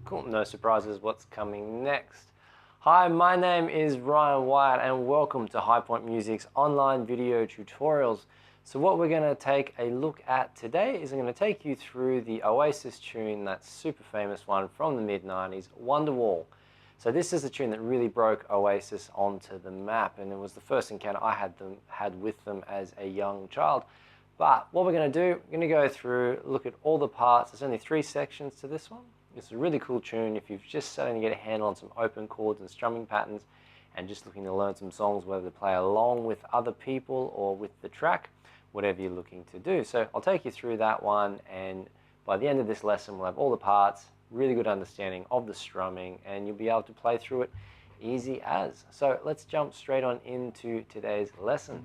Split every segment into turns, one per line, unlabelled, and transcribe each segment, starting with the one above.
Cool, no surprises what's coming next. Hi, my name is Ryan Wyatt and welcome to High Point Music's online video tutorials. So what we're going to take a look at today is I'm going to take you through the Oasis tune, that super famous one from the mid-90s, Wonderwall. So this is the tune that really broke Oasis onto the map, and it was the first encounter I had with them as a young child. But what we're going to do, we're going to go through, look at all the parts. There's only 3 sections to this one. It's a really cool tune if you're just starting to get a handle on some open chords and strumming patterns and just looking to learn some songs, whether to play along with other people or with the track, whatever you're looking to do. So I'll take you through that one, and by the end of this lesson we'll have all the parts, really good understanding of the strumming, and you'll be able to play through it easy as. So let's jump straight on into today's lesson.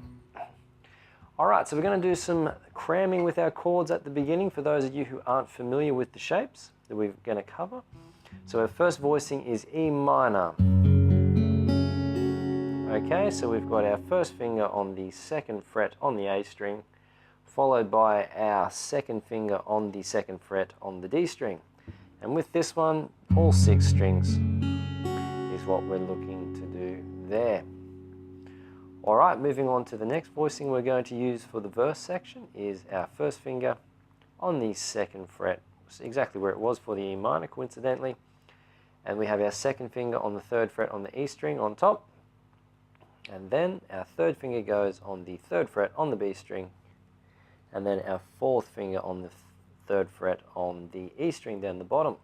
Alright, so we're going to do some cramming with our chords at the beginning for those of you who aren't familiar with the shapes that we're going to cover. So our first voicing is E minor. Okay, so we've got our first finger on the 2nd fret on the A string, followed by our 2nd finger on the 2nd fret on the D string. And with this one, all 6 strings is what we're looking to do there. Alright, moving on to the next voicing we're going to use for the verse section is our first finger on the 2nd fret, exactly where it was for the E minor coincidentally, and we have our 2nd finger on the 3rd fret on the E string on top, and then our 3rd finger goes on the 3rd fret on the B string, and then our 4th finger on the 3rd fret on the E string down the bottom.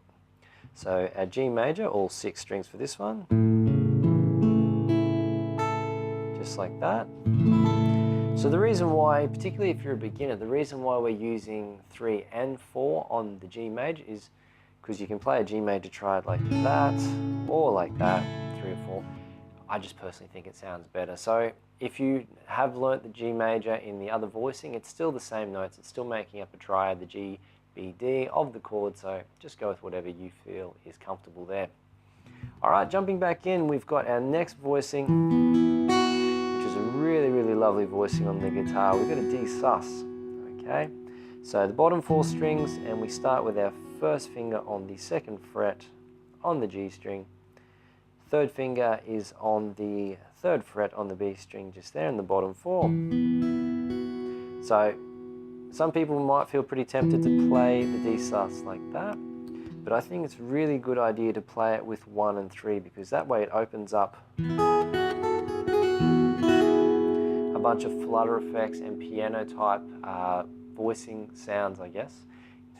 So our G major, all 6 strings for this one, just like that. So the reason why, particularly if you're a beginner, the reason why we're using 3 and 4 on the G major is because you can play a G major triad like that or like that, 3 or 4. I just personally think it sounds better. So if you have learnt the G major in the other voicing, it's still the same notes, it's still making up a triad, the G, B, D of the chord, so just go with whatever you feel is comfortable there. Alright, jumping back in, we've got our next voicing, which is a really, really lovely voicing on the guitar. We've got a D sus, okay? So the bottom 4 strings, and we start with our first finger on the 2nd fret on the G string. 3rd finger is on the 3rd fret on the B string, just there in the bottom 4. So some people might feel pretty tempted to play the D sus like that, but I think it's a really good idea to play it with 1 and 3, because that way it opens up a bunch of flutter effects and piano type voicing sounds, I guess,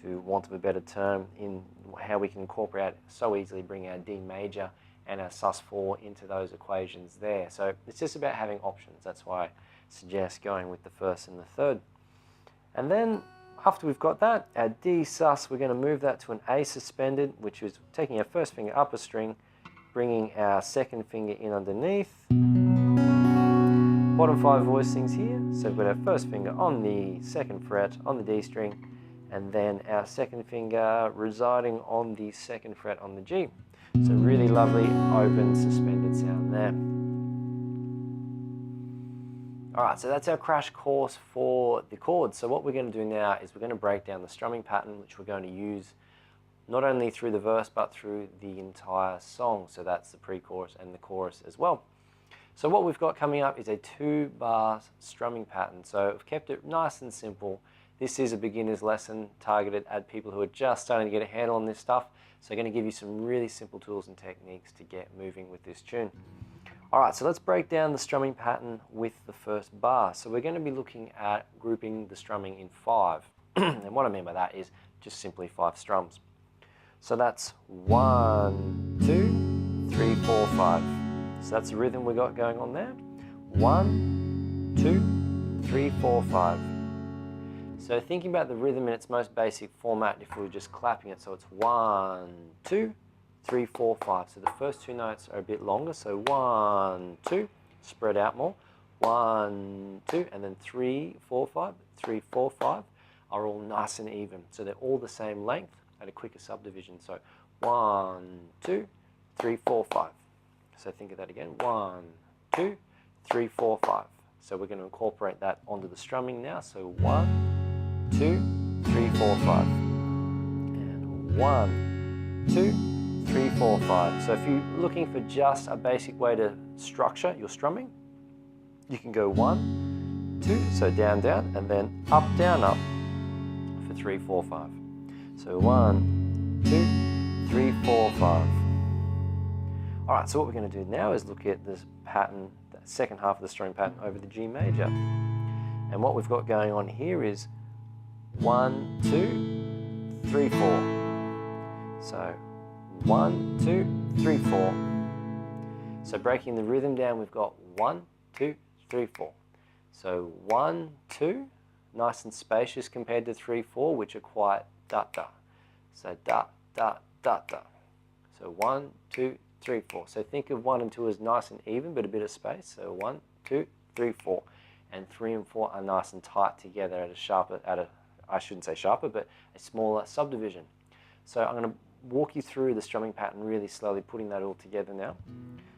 to want of a better term, in how we can incorporate, so easily bring our D major and our sus4 into those equations there. So it's just about having options. That's why I suggest going with the 1st and the 3rd. And then after we've got that, our D sus, we're going to move that to an A suspended, which is taking our first finger up a string, bringing our 2nd finger in underneath. Bottom 5 voicings here. So we've got our first finger on the 2nd fret on the D string, and then our 2nd finger residing on the 2nd fret on the G. So really lovely open suspended sound there. Alright, so that's our crash course for the chords. So what we're going to do now is we're going to break down the strumming pattern, which we're going to use not only through the verse but through the entire song. So that's the pre-chorus and the chorus as well. So what we've got coming up is a 2-bar strumming pattern. So we've kept it nice and simple. This is a beginner's lesson targeted at people who are just starting to get a handle on this stuff. So I'm going to give you some really simple tools and techniques to get moving with this tune. Alright, so let's break down the strumming pattern with the first bar. So we're going to be looking at grouping the strumming in 5. And what I mean by that is just simply 5 strums. So that's 1, 2, 3, 4, 5. So that's the rhythm we got going on there. 1, 2, 3, 4, 5. So thinking about the rhythm in its most basic format, if we were just clapping it, so it's 1, 2, 3, 4, 5. So the first 2 notes are a bit longer, so 1, 2, spread out more. 1, 2, and then 3, 4, 5. 3, 4, 5 are all nice and even. So they're all the same length at a quicker subdivision. So 1, 2, 3, 4, 5. So think of that again. 1, 2, 3, 4, 5. So we're going to incorporate that onto the strumming now. So 1, 2, 3, 4, 5. And 1, 2, 3, 4, 5. So if you're looking for just a basic way to structure your strumming, you can go 1, 2, so down, down, and then up, up for 3, 4, 5. So 1, 2, 3, 4, 5. All right, so what we're going to do now is look at this pattern, the second half of the strumming pattern over the G major. And what we've got going on here is 1, 2, 3, 4. So 1, 2, 3, 4. So breaking the rhythm down, we've got 1, 2, 3, 4. So 1, 2, nice and spacious compared to 3, 4, which are quite da-da. So da-da, da-da. So 1, 2, 3, 4. So think of 1 and 2 as nice and even, but a bit of space. So 1, 2, 3, 4. And 3 and 4 are nice and tight together at a sharper, I shouldn't say sharper, but a smaller subdivision. So I'm going to walk you through the strumming pattern really slowly, putting that all together now.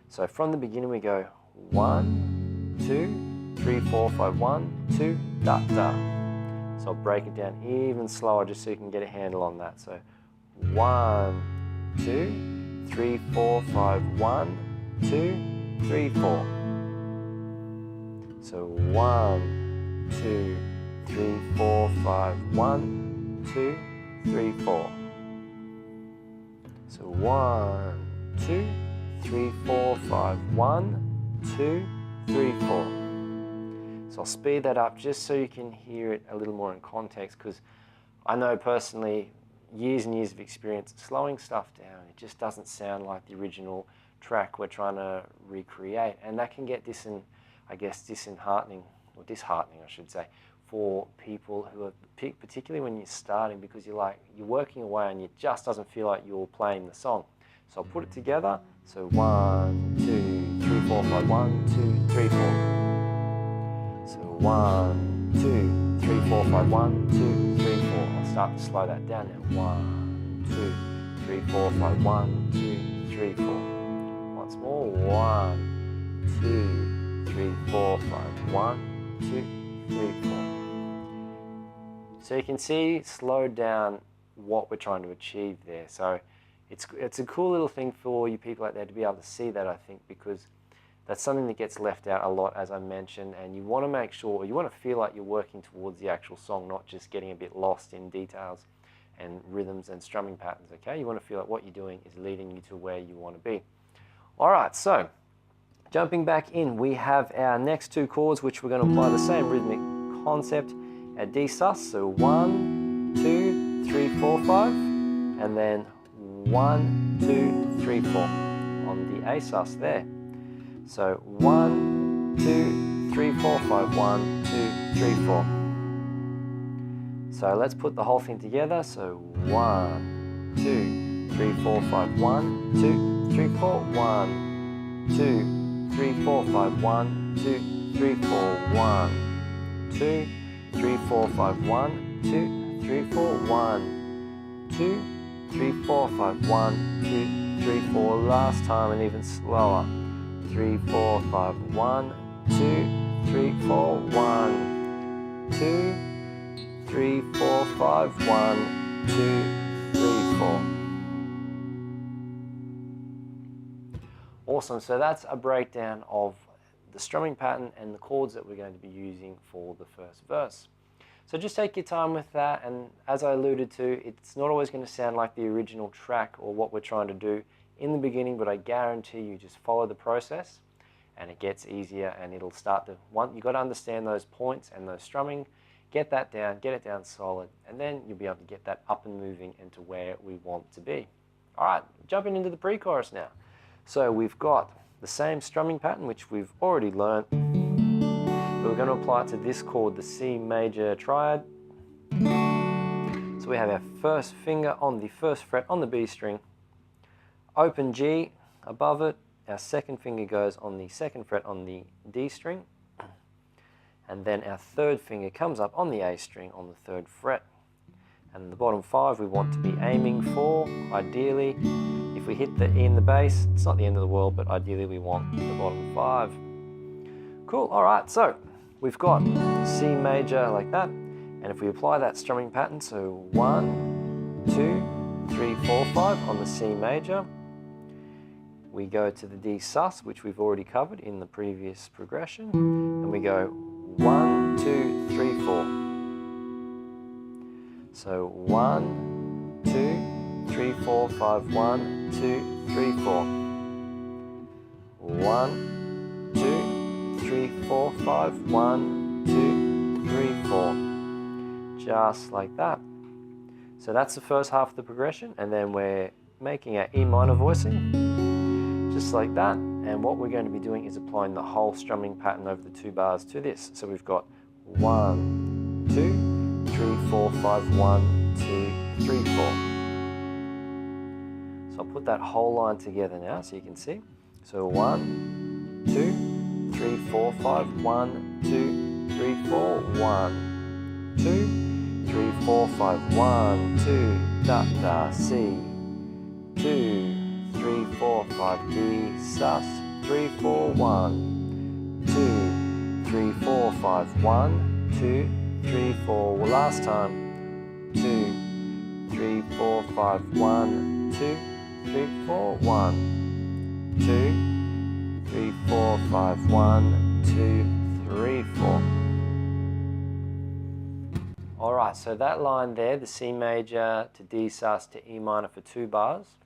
So from the beginning we go 1, 2, 3, 4, 5, 1, 2, da, da. So I'll break it down even slower just so you can get a handle on that. So 1, 2, 3, 4, 5, 1, 2, 3, 4. So 1, 2, 3, 4, 5, 1, 2, 3, 4. So 1, 2, 3, 4, 5, 1, 2, 3, 4. So I'll speed that up just so you can hear it a little more in context, because I know personally, years and years of experience slowing stuff down, it just doesn't sound like the original track we're trying to recreate, and that can get disheartening, I should say, for people who are, particularly when you're starting, because you're working away and it just doesn't feel like you're playing the song. So I'll put it together. So 1, 2, 3, 4, 5, 1, 2, 3, 4. So 1, 2, 3, 4, 5, 1, 2, 3, 4. I'll start to slow that down now. 1, 2, 3, 4, 5, 1, 2, 3, 4. Once more. 1, 2, 3, 4, 5, 1, 2, 3, 4. So you can see, slowed down, what we're trying to achieve there. So it's a cool little thing for you people out there to be able to see that, I think, because that's something that gets left out a lot, as I mentioned, and you want to make sure, you want to feel like you're working towards the actual song, not just getting a bit lost in details and rhythms and strumming patterns, okay? You want to feel like what you're doing is leading you to where you want to be. All right, so jumping back in, we have our next two chords, which we're going to apply the same rhythmic concept, our D sus, so 1, 2, 3, 4, 5, and then 1, 2, 3, 4 on the A sus there. So 1, 2, 3, 4, 5, 1, 2, 3, 4. So let's put the whole thing together. So 1, 2, 3, 4, 5, 1, 2, 3, 4, 1, 2, 3, 4, 5, 1, 2, 3, 4, 1, 2, 3, 4, 5, 1, 2, 3, 4, 1, 2, 3, 4, 5, 1, 2, 3, 4. Last time and even slower. 3, 4, 5, 1, 2, 3, 4, 1, 2, 3, 4, 5, 1, 2, 3, 4. Awesome, so that's a breakdown of the strumming pattern and the chords that we're going to be using for the first verse. So just take your time with that, and as I alluded to, it's not always going to sound like the original track or what we're trying to do in the beginning, but I guarantee you just follow the process and it gets easier, and it'll start to, you've got to understand those points and those strumming, get that down, get it down solid, and then you'll be able to get that up and moving into where we want to be. All right, jumping into the pre-chorus now. So we've got the same strumming pattern, which we've already learned, but we're going to apply it to this chord, the C major triad. So we have our first finger on the first fret on the B string, open G above it, our second finger goes on the second fret on the D string, and then our third finger comes up on the A string on the third fret. And the bottom 5 we want to be aiming for, ideally. If we hit the E in the bass, it's not the end of the world, but ideally we want the bottom 5. Cool, all right, so we've got C major like that, and if we apply that strumming pattern, so 1, 2, 3, 4, 5 on the C major, we go to the D sus, which we've already covered in the previous progression, and we go 1, 2, 3, 4. So 1, 2, 3, 4, 5, 1, 2, 3, 4. 1, 2, 3, 4, 5, 1, 2, 3, 4. Just like that. So that's the first half of the progression, and then we're making our E minor voicing, just like that. And what we're going to be doing is applying the whole strumming pattern over the 2 bars to this. So we've got 1, 2, 3, 4, 5, 1, 2, 3, 4. So I'll put that whole line together now so you can see. So 1, 2, 3, 4, 5, 1, 2, 3, 4, 1, 2, 3, 4, 5, 1, 2, da, da, C, 2, 3, 4, 5, D, sus, 3, 4, 1, 2, 3, 4, 5, 1, 2, 3, 4, well, last time, 2, 3, 4, 5, 1, 2, 3, 4, 1, 2, 3, 4, 5, 1, 2, 3, 4. Alright, so that line there, the C major to D sus to E minor for 2 bars,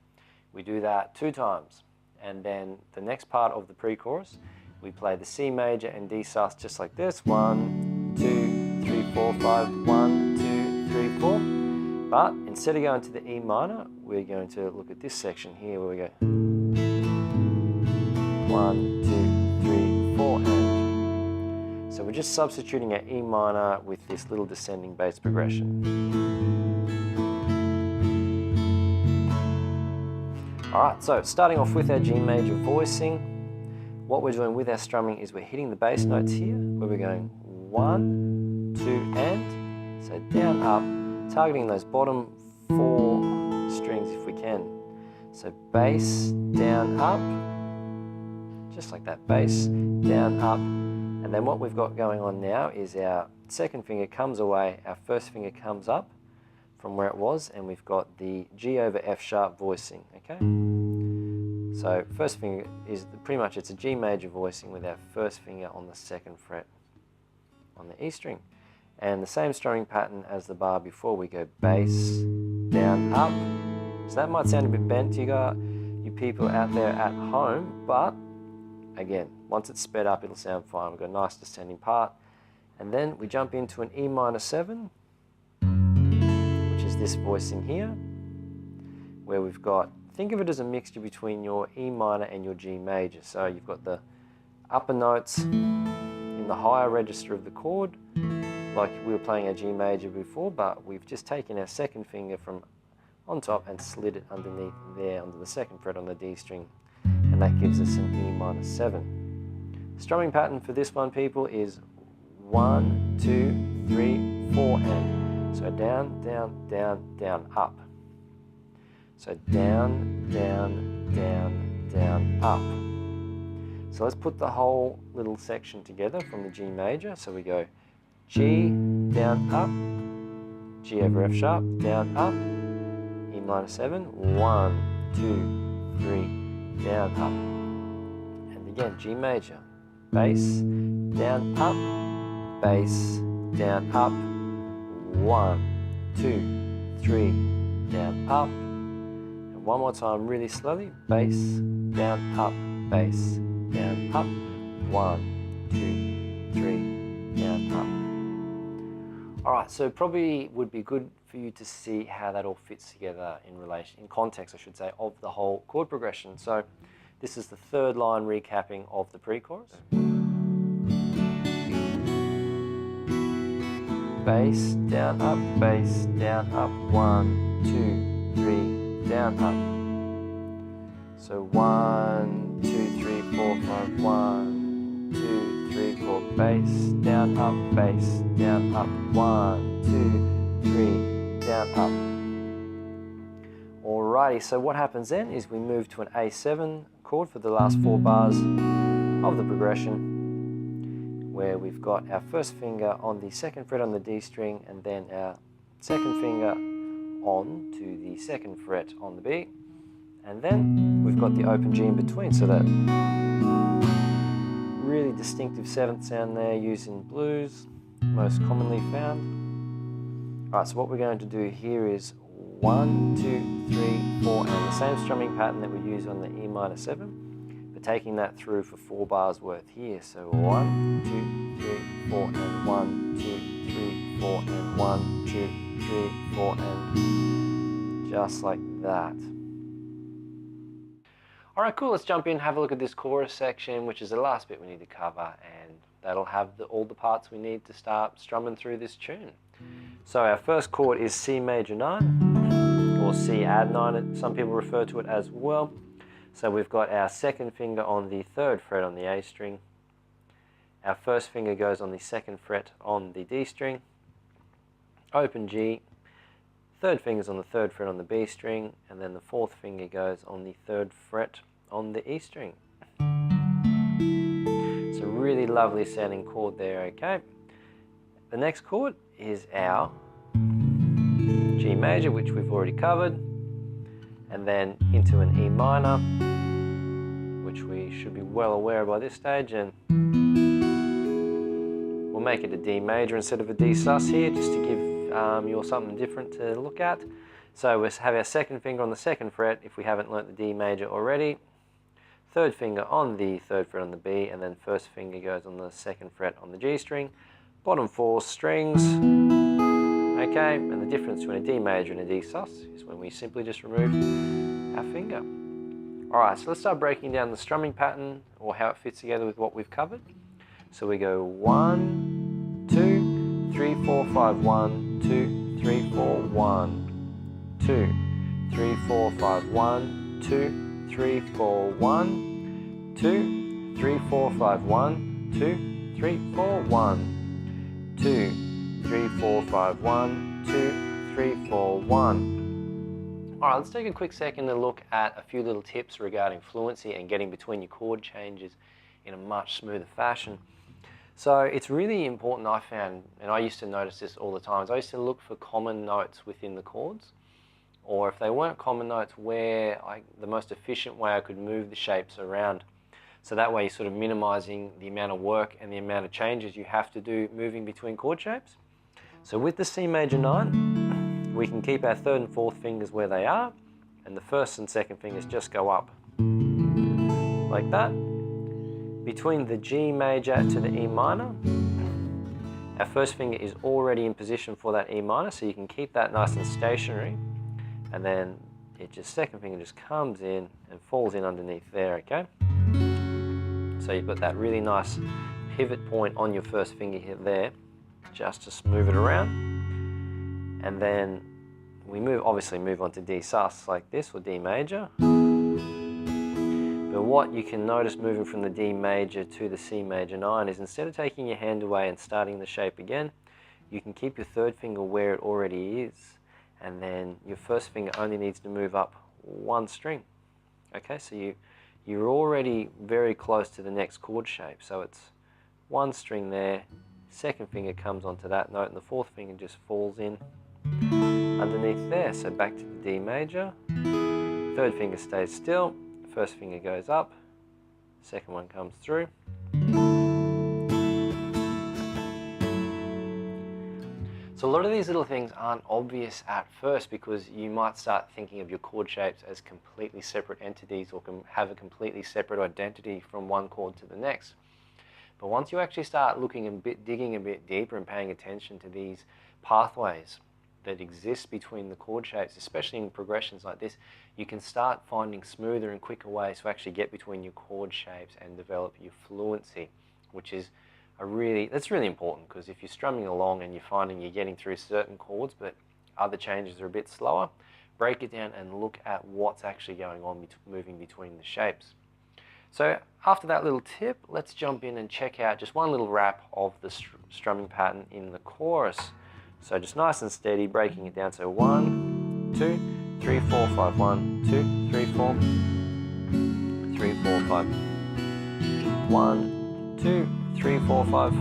we do that 2 times. And then the next part of the pre-chorus, we play the C major and D sus just like this. 1, 2, 3, 4, 5, 1, 2, 3, 4. But instead of going to the E minor, we're going to look at this section here where we go 1, 2, 3, 4, and. So we're just substituting our E minor with this little descending bass progression. Alright, so starting off with our G major voicing, what we're doing with our strumming is we're hitting the bass notes here, where we're going 1, 2, and, so down, up, targeting those bottom 4 strings if we can. So bass, down, up, just like that, bass, down, up, and then what we've got going on now is our second finger comes away, our first finger comes up from where it was, and we've got the G over F sharp voicing, okay? So first finger is pretty much, it's a G major voicing with our first finger on the 2nd fret on the E string. And the same strumming pattern as the bar before, we go bass, down, up. So that might sound a bit bent to you people out there at home, but again, once it's sped up, it'll sound fine. We've got a nice descending part. And then we jump into an E minor 7, which is this voicing here, where we've got, think of it as a mixture between your E minor and your G major. So you've got the upper notes in the higher register of the chord, like we were playing a G major before, but we've just taken our second finger from on top and slid it underneath there under the 2nd fret on the D string, and that gives us an E minor 7. Strumming pattern for this one, people, is 1, 2, 3, 4, and. So down, down, down, down, up. So down, down, down, down, up. So let's put the whole little section together from the G major. So we go G, down, up, G over F sharp, down, up, E minor 7, 1, 2, 3, down, up. And again, G major, bass, down, up, bass, down, up, 1, 2, 3, down, up. And one more time, really slowly, bass, down, up, bass, down, up, 1, 2, 3, down, up. Alright, so probably would be good for you to see how that all fits together in context, I should say, of the whole chord progression. So this is the 3rd line recapping of the pre-chorus. Bass, down, up, 1, 2, 3, down, up. So 1, 2, 3, 4, 5, 1, 2, 3, 4, bass, down, up, 1, 2, 3, down, up. Alrighty, so what happens then is we move to an A7 chord for the last 4 bars of the progression, where we've got our first finger on the 2nd fret on the D string, and then our second finger on to the 2nd fret on the B, And then we've got the open G in between, so that really distinctive 7th sound there used in blues, most commonly found. Alright, so what we're going to do here is 1, 2, 3, 4, and the same strumming pattern that we use on the E minor 7, but taking that through for 4 bars worth here. So 1, 2, 3, 4, and 1, 2, 3, 4, and 1, 2, 3, 4, and just like that. Alright, cool, let's jump in and have a look at this chorus section, which is the last bit we need to cover, and that'll have all the parts we need to start strumming through this tune. So our first chord is C major 9, or C add 9, some people refer to it as well. So we've got our second finger on the 3rd fret on the A string, our first finger goes on the 2nd fret on the D string, open G, 3rd finger's on the 3rd fret on the B string, and then the 4th finger goes on the 3rd fret on the E string. It's a really lovely sounding chord there, okay? The next chord is our G major, which we've already covered, and then into an E minor, which we should be well aware by this stage, and we'll make it a D major instead of a D sus here, just to give you something different to look at. So we'll have our second finger on the 2nd fret if we haven't learnt the D major already, 3rd finger on the 3rd fret on the B, and then first finger goes on the 2nd fret on the G string, bottom 4 strings, okay, and the difference between a D major and a D sus is when we simply just remove our finger. Alright, so let's start breaking down the strumming pattern, or how it fits together with what we've covered. So we go 1, 2, 3, 4, 5, 1, 2, 3, 4, 1, 2, 3, 4, 5, 1, 2, 3, 4, 1, 2, 3, 4, 5, 1, 2, 3, 4, 1, 2, 3, 4, 5, 1, 2, 3, 4, 1. Alright, let's take a quick second to look at a few little tips regarding fluency and getting between your chord changes in a much smoother fashion. So it's really important, I found, and I used to notice this all the time, I used to look for common notes within the chords, or if they weren't common notes, where the most efficient way I could move the shapes around. So that way you're sort of minimizing the amount of work and the amount of changes you have to do moving between chord shapes. So with the C major 9, we can keep our 3rd and 4th fingers where they are, and the 1st and 2nd fingers just go up like that. Between the G major to the E minor, our first finger is already in position for that E minor, so you can keep that nice and stationary, and then it just 2nd finger just comes in and falls in underneath there, okay? So you've got that really nice pivot point on your first finger here there, just to smooth it around, and then we obviously move on to D sus like this, or D major. But what you can notice moving from the D major to the C major 9 is, instead of taking your hand away and starting the shape again, you can keep your 3rd finger where it already is, and then your first finger only needs to move up 1 string. Okay, so you're already very close to the next chord shape. So it's 1 string there, 2nd finger comes onto that note, and the 4th finger just falls in underneath there. So back to the D major, 3rd finger stays still, first finger goes up, 2nd one comes through. So a lot of these little things aren't obvious at first, because you might start thinking of your chord shapes as completely separate entities, or can have a completely separate identity from one chord to the next. But once you actually start digging a bit deeper and paying attention to these pathways that exist between the chord shapes, especially in progressions like this, you can start finding smoother and quicker ways to actually get between your chord shapes and develop your fluency, which is that's really important, because if you're strumming along and you're finding you're getting through certain chords but other changes are a bit slower, break it down and look at what's actually going on moving between the shapes. So after that little tip, let's jump in and check out just one little wrap of the strumming pattern in the chorus. So just nice and steady, breaking it down. So 1, 2, 3, 4, 5, 1, 2, 3, 4, 3, 4, 5, 1, 2, 3, 4, 5,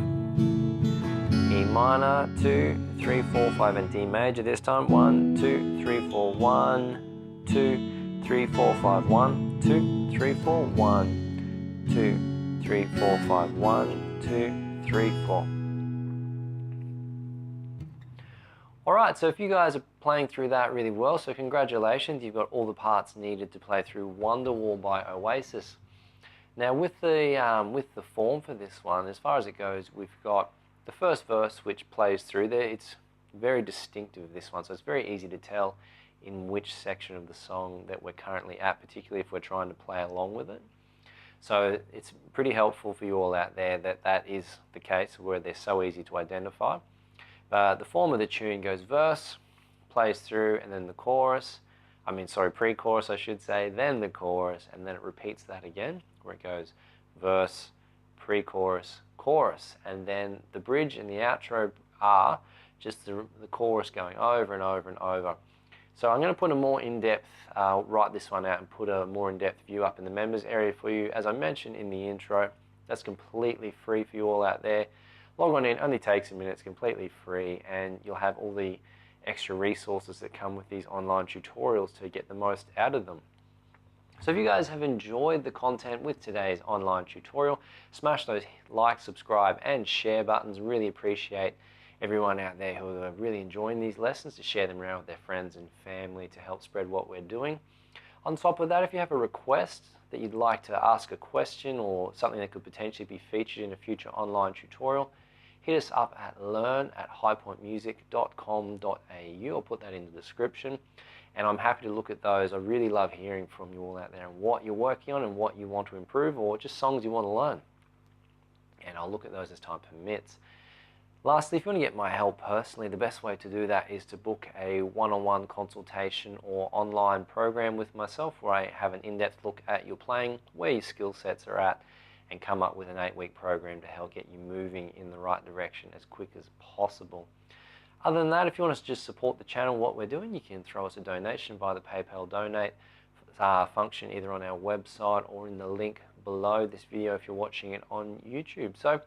E minor, 2, 3, 4, 5, and D major this time. 1, 2, 3, 4, 1, 2, 3, 4, 5, 1, 2, 3, 4, 1, 2, 3, 4, 5, 1, 2, 3, 4. Alright, so if you guys are playing through that really well, so congratulations, you've got all the parts needed to play through Wonderwall by Oasis. Now with the form for this one, as far as it goes, we've got the first verse which plays through there. It's very distinctive, this one, so it's very easy to tell in which section of the song that we're currently at, particularly if we're trying to play along with it. So it's pretty helpful for you all out there that that is the case, where they're so easy to identify. The form of the tune goes verse, plays through, and then the chorus, pre-chorus I should say, then the chorus, and then it repeats that again, where it goes verse, pre-chorus, chorus, and then the bridge and the outro are just the chorus going over and over and over. So I'm going to put a more in-depth, write this one out and put a more in-depth view up in the members area for you. As I mentioned in the intro, that's completely free for you all out there. Log on in, only takes a minute, it's completely free, and you'll have all the extra resources that come with these online tutorials to get the most out of them. So if you guys have enjoyed the content with today's online tutorial, smash those like, subscribe, and share buttons. Really appreciate everyone out there who are really enjoying these lessons to share them around with their friends and family to help spread what we're doing. On top of that, if you have a request that you'd like to ask a question or something that could potentially be featured in a future online tutorial, hit us up at learn@highpointmusic.com.au. I'll put that in the description, and I'm happy to look at those. I really love hearing from you all out there and what you're working on and what you want to improve, or just songs you want to learn, and I'll look at those as time permits. Lastly, if you want to get my help personally, the best way to do that is to book a one-on-one consultation or online program with myself, where I have an in-depth look at your playing, where your skill sets are at, and come up with an 8-week program to help get you moving in the right direction as quick as possible. Other than that, if you want us to just support the channel, what we're doing, you can throw us a donation via the PayPal donate function, either on our website or in the link below this video if you're watching it on YouTube. So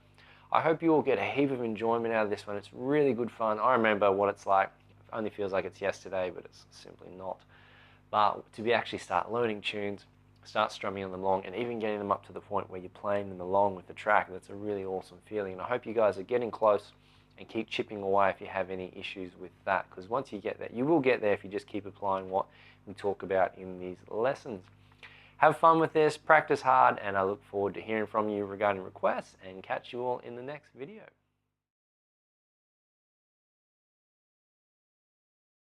I hope you all get a heap of enjoyment out of this one. It's really good fun. I remember what it's like. It only feels like it's yesterday, but it's simply not. But to be actually start learning tunes, start strumming them along, and even getting them up to the point where you're playing them along with the track, that's a really awesome feeling. And I hope you guys are getting close and keep chipping away if you have any issues with that, because once you get that, you will get there if you just keep applying what we talk about in these lessons. Have fun with this, practice hard, and I look forward to hearing from you regarding requests, and catch you all in the next video.